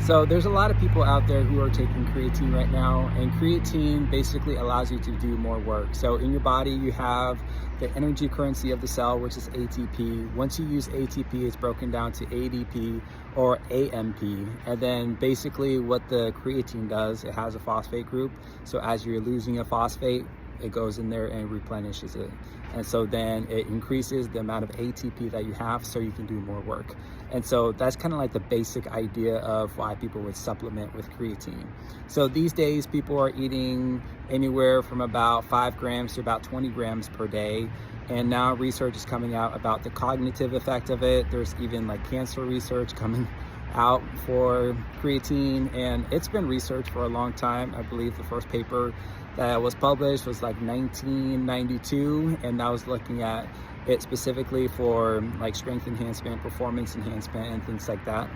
So there's a lot of people out there who are taking creatine right now, and creatine basically allows you to do more work. So in your body, you have the energy currency of the cell, which is ATP. Once you use ATP, it's broken down to ADP or AMP. And then basically what the creatine does, it has a phosphate group. So as you're losing a phosphate, it goes in there and replenishes it. And so then it increases the amount of ATP that you have so you can do more work. And so that's kind of like the basic idea of why people would supplement with creatine. So these days people are eating anywhere from about 5 grams to about 20 grams per day. And now research is coming out about the cognitive effect of it. There's even like cancer research coming out for creatine, and it's been researched for a long time. I believe the first paper that was published was like 1992, and I was looking at it specifically for like strength enhancement, performance enhancement, and things like that.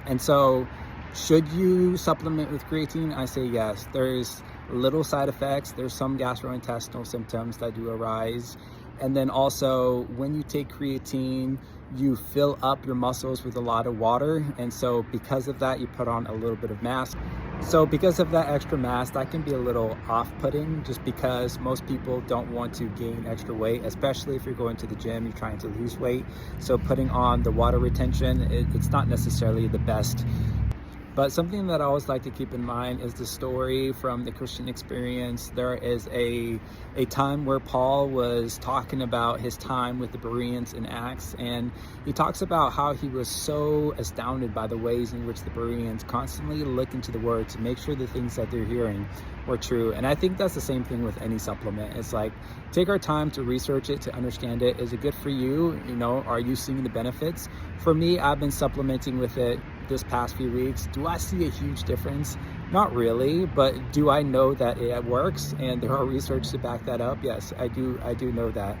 And so should you supplement with creatine? I say yes. There's little side effects. There's some gastrointestinal symptoms that do arise. And then also when you take creatine, you fill up your muscles with a lot of water. And so because of that, you put on a little bit of mass. So because of that extra mass, that can be a little off-putting, just because most people don't want to gain extra weight, especially if you're going to the gym, you're trying to lose weight. So putting on the water retention, it's not necessarily the best. But something that I always like to keep in mind is the story from the Christian experience. There is a time where Paul was talking about his time with the Bereans in Acts, and he talks about how he was so astounded by the ways in which the Bereans constantly look into the Word to make sure the things that they're hearing were true. And I think that's the same thing with any supplement. It's like, take our time to research it, to understand it. Is it good for you? You know, are you seeing the benefits? For me, I've been supplementing with it this past few weeks. Do I see a huge difference? Not really, but do I know that it works and there are research to back that up? Yes, I do know that.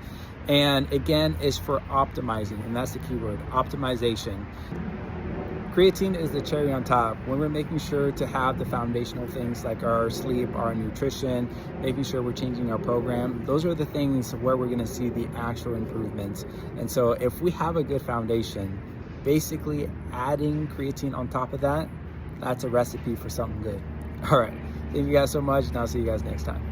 And again, it's for optimizing, and that's the key word, optimization. Creatine is the cherry on top. When we're making sure to have the foundational things like our sleep, our nutrition, making sure we're changing our program, those are the things where we're gonna see the actual improvements. And so if we have a good foundation, basically adding creatine on top of that, that's a recipe for something good. All right, thank you guys so much, and I'll see you guys next time.